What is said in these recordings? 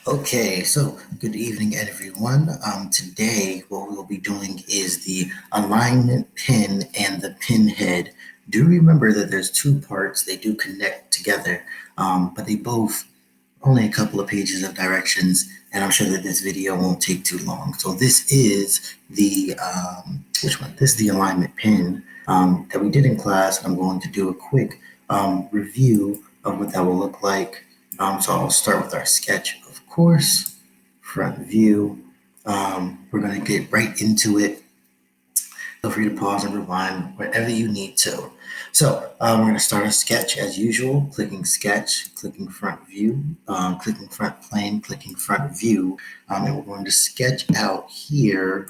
Okay, so good evening, everyone. Today, what we'll be doing is the alignment pin and the pin head. Do remember that there's two parts. They do connect together, but they both only a couple of pages of directions, and I'm sure that this video won't take too long. So this is the which one? This is the alignment pin that we did in class. I'm going to do a quick review of what that will look like. So I'll start with our sketch, of course, front view. We're going to get right into it. Feel free to pause and rewind wherever you need to. So we're going to start a sketch as usual, clicking sketch, clicking front view, clicking front plane, clicking front view. And we're going to sketch out here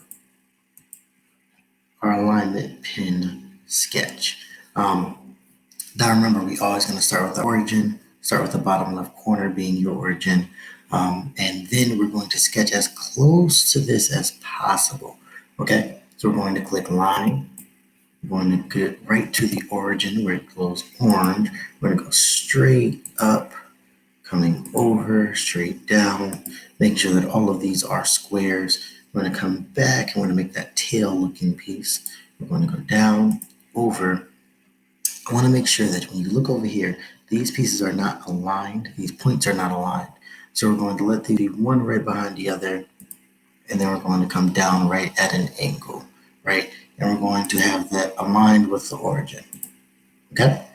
our alignment pin sketch. Now remember, we always going to start with the origin, start with the bottom left corner being your origin. And then we're going to sketch as close to this as possible. Okay, so we're going to click line. We're going to get right to the origin where it glows orange. We're going to go straight up, coming over, straight down, making sure that all of these are squares. We're going to come back and we're going to make that tail looking piece. We're going to go down, over. I want to make sure that when you look over here, these pieces are not aligned. These points are not aligned. So we're going to let these be one right behind the other, and then we're going to come down right at an angle, right? And we're going to have that aligned with the origin, okay?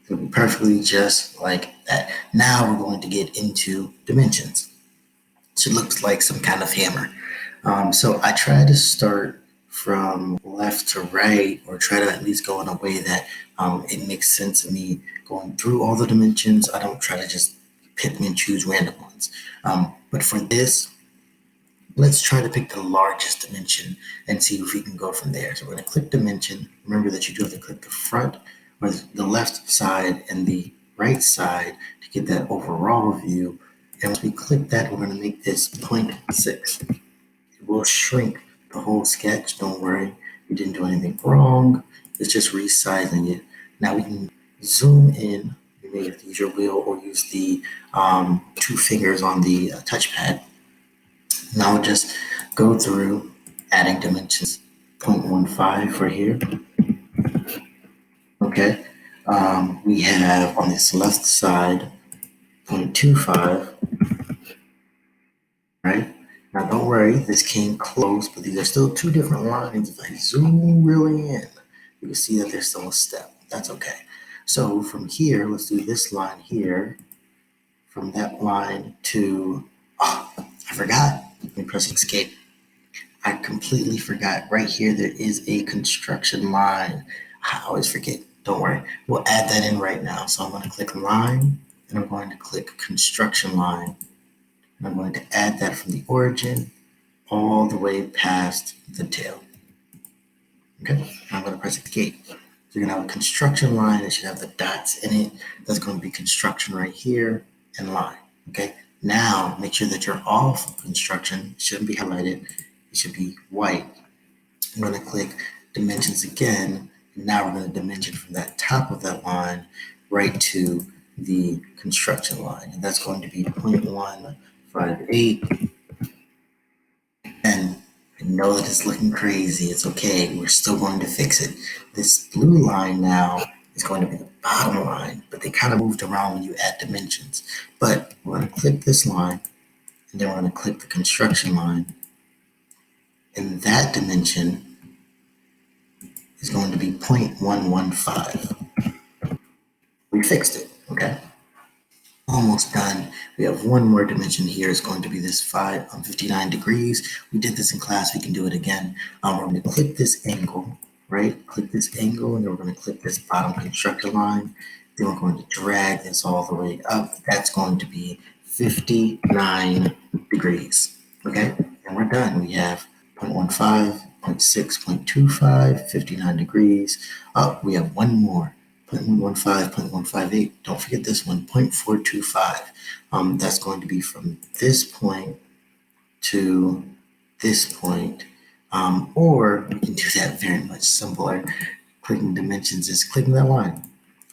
It'll be perfectly just like that. Now we're going to get into dimensions. So it looks like some kind of hammer. So I try to start from left to right, or try to at least go in a way that it makes sense to me going through all the dimensions. I don't try to just pick and choose random ones. But for this, let's try to pick the largest dimension and see if we can go from there. So we're going to click dimension. Remember that you do have to click the front or the left side and the right side to get that overall view. And once we click that, we're going to make this 0.6. It will shrink the whole sketch. Don't worry, you didn't do anything wrong. It's just resizing it. Now we can zoom in. You may have to use your wheel or use the two fingers on the touchpad. Now we'll just go through adding dimensions. 0.15 for here. Okay. We have on this left side 0.25. Right? Now don't worry, this came close, but these are still two different lines. If I zoom really in, you can see that there's still a step. That's okay. So from here, let's do this line here. From that line to, I forgot. Let me press escape. I completely forgot. Right here, there is a construction line. I always forget. Don't worry. We'll add that in right now. So I'm going to click line, and I'm going to click construction line. And I'm going to add that from the origin all the way past the tail. Okay, I'm going to press escape. So you're going to have a construction line that should have the dots in it. That's going to be construction right here and line. Okay, now make sure that you're off construction. It shouldn't be highlighted. It should be white. I'm going to click dimensions again. And now we're going to dimension from that top of that line right to the construction line. And that's going to be 0.158. And I know that it's looking crazy. It's okay. We're still going to fix it. This blue line now is going to be the bottom line, but they kind of moved around when you add dimensions. But we're going to click this line, and then we're going to click the construction line. And that dimension is going to be 0.115. We fixed it, okay? Almost done. We have one more dimension here. It's going to be this 59 degrees. We did this in class. We can do it again. We're going to click this angle, right? Click this angle, and then we're going to click this bottom construction line. Then we're going to drag this all the way up. That's going to be 59 degrees, okay? And we're done. We have 0.15, 0.6, 0.25, 59 degrees. Oh, we have one more. 0.115, 0.158. Don't forget this one, 0.425. That's going to be from this point to this point. Or we can do that very much simpler. Clicking dimensions is clicking that line.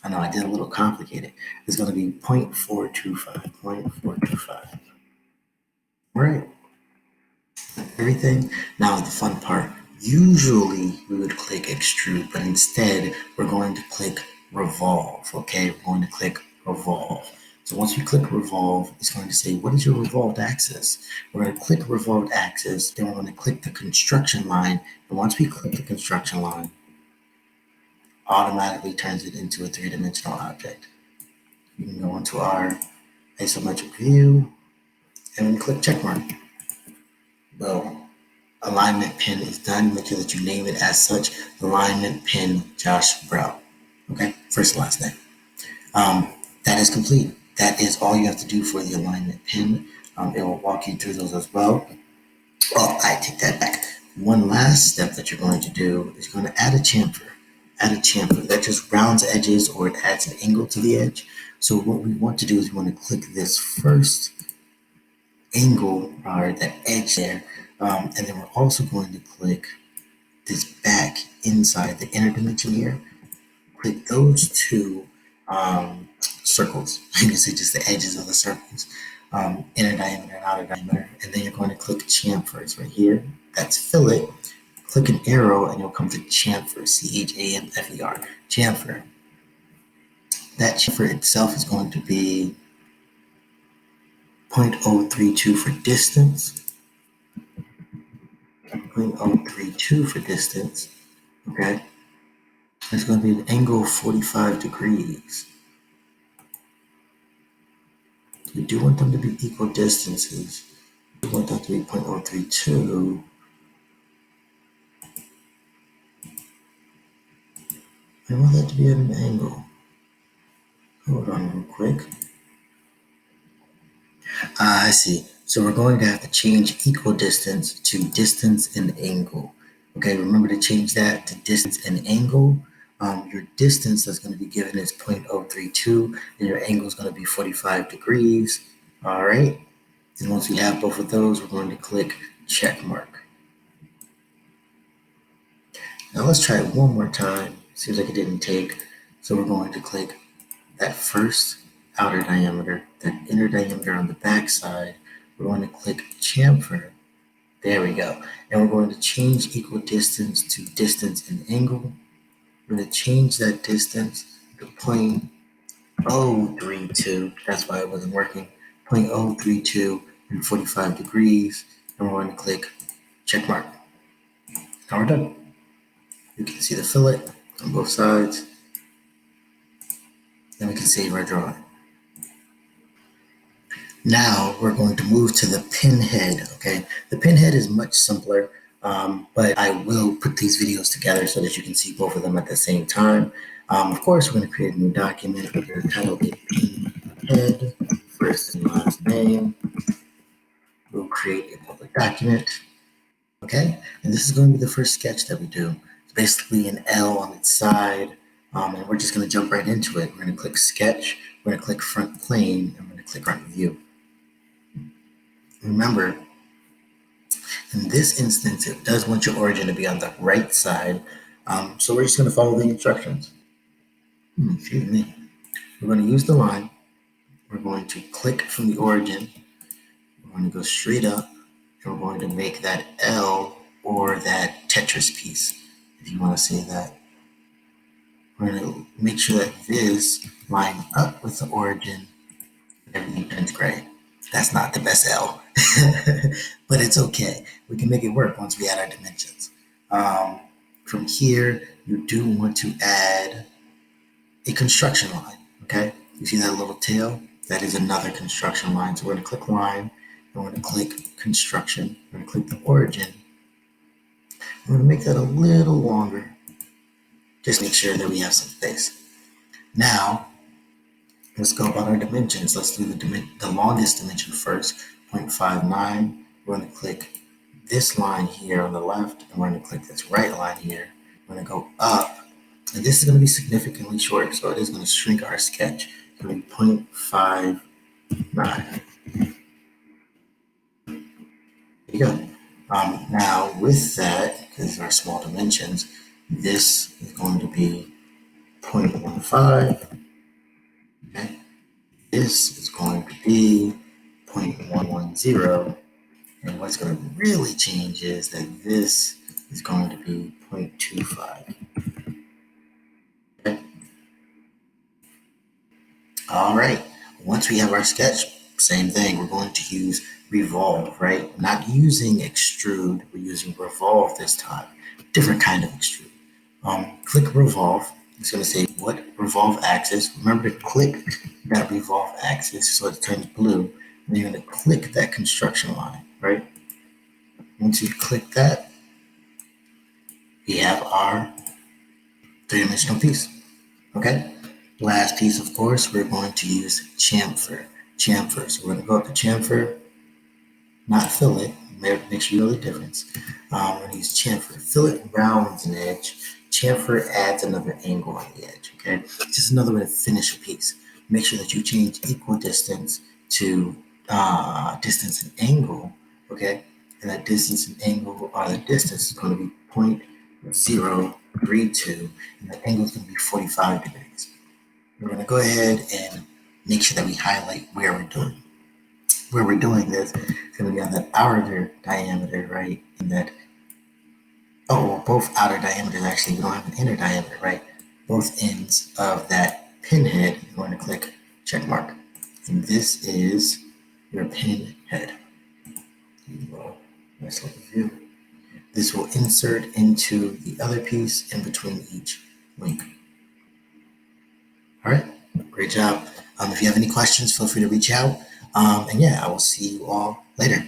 I know I did a little complicated. It's going to be 0.425, 0.425. All right, everything. Now the fun part. Usually we would click extrude, but instead we're going to click revolve. Okay, we're going to click revolve. So once we click revolve, it's going to say, what is your revolved axis? We're going to click revolved axis, then we're going to click the construction line. And once we click the construction line, automatically turns it into a three-dimensional object. You can go into our isometric view and then click checkmark. Well, alignment pin is done. Make sure that you name it as such. Alignment pin Josh Brown. Okay, first and last name. That is complete. That is all you have to do for the alignment pin. It will walk you through those as well. Oh, I take that back. One last step that you're going to do is you're going to add a chamfer. Add a chamfer. That just rounds edges or it adds an angle to the edge. So what we want to do is we want to click this first angle or that edge there. And then we're also going to click this back inside the inner dimension here. Click those two circles. I can say just the edges of the circles. Inner diameter and outer diameter. And then you're going to click chamfers right here. That's fillet. Click an arrow and you'll come to chamfer, chamfer, chamfer. That chamfer itself is going to be 0.032 for distance. 0.032 for distance. Okay. It's going to be an angle of 45 degrees. We do want them to be equal distances. We want that to be 0.032. I want that to be at an angle. Hold on real quick. I see. So we're going to have to change equal distance to distance and angle. Okay, remember to change that to distance and angle. Your distance that's going to be given is 0.032 and your angle is going to be 45 degrees. All right. And once we have both of those, we're going to click check mark. Now let's try it one more time. Seems like it didn't take. So we're going to click that first outer diameter, that inner diameter on the back side. We're going to click chamfer. There we go. And we're going to change equal distance to distance and angle. We're going to change that distance to 0.032. That's why it wasn't working. 0.032 and 45 degrees. And we're going to click check mark. Now we're done. You can see the fillet on both sides. Then we can save our drawing. Now we're going to move to the pin head, okay? The pin head is much simpler, but I will put these videos together so that you can see both of them at the same time. Of course, we're going to create a new document. We're going to title it pin head, first and last name. We'll create a public document, okay? And this is going to be the first sketch that we do. It's basically an L on its side, and we're just going to jump right into it. We're going to click sketch, we're going to click front plane, and we're going to click front view. Remember, in this instance, it does want your origin to be on the right side. So we're just going to follow the instructions. Excuse me. We're going to use the line. We're going to click from the origin. We're going to go straight up. And we're going to make that L or that Tetris piece, if you want to say that. We're going to make sure that this lines up with the origin. Everything turns gray. That's not the best L, but it's okay. We can make it work once we add our dimensions. From here, you do want to add a construction line, okay? You see that little tail? That is another construction line. So we're going to click line, and we're going to click construction. We're going to click the origin. We're going to make that a little longer. Just make sure that we have some space. Now, let's go about our dimensions. Let's do the longest dimension first, 0.59. We're going to click this line here on the left, and we're going to click this right line here. We're going to go up, and this is going to be significantly short, so it is going to shrink our sketch. It's going to be 0.59. There you go. Now, with that, because these are small dimensions, this is going to be 0.15. Okay. This is going to be 0.110, And what's going to really change is that this is going to be 0.25. Okay. All right. Once we have our sketch, same thing. We're going to use Revolve, right? Not using Extrude. We're using Revolve this time. Different kind of Extrude. Click Revolve. It's going to say what Revolve axis. Remember to click that Revolve axis so it turns blue. And you're going to click that construction line, right? Once you click that, we have our three-dimensional piece. Okay. Last piece, of course, we're going to use chamfer. Chamfer. So we're going to go up to chamfer, not fillet. Make sure you know the difference. We're going to use chamfer. Fillet rounds an edge. Chamfer adds another angle on the edge. Okay. It's just another way to finish a piece. Make sure that you change equal distance to distance and angle. Okay. And that distance and angle, or the distance is going to be 0.032, and the angle is going to be 45 degrees. We're going to go ahead and make sure that we highlight where we're doing. Where we're doing this is going to be on that outer diameter, right? And that, both outer diameters actually, we don't have an inner diameter, right? Both ends of that pin head, you're going to click check mark. And this is your pin head. Nice little view. This will insert into the other piece in between each link. All right, great job. If you have any questions, feel free to reach out. And yeah, I will see you all later.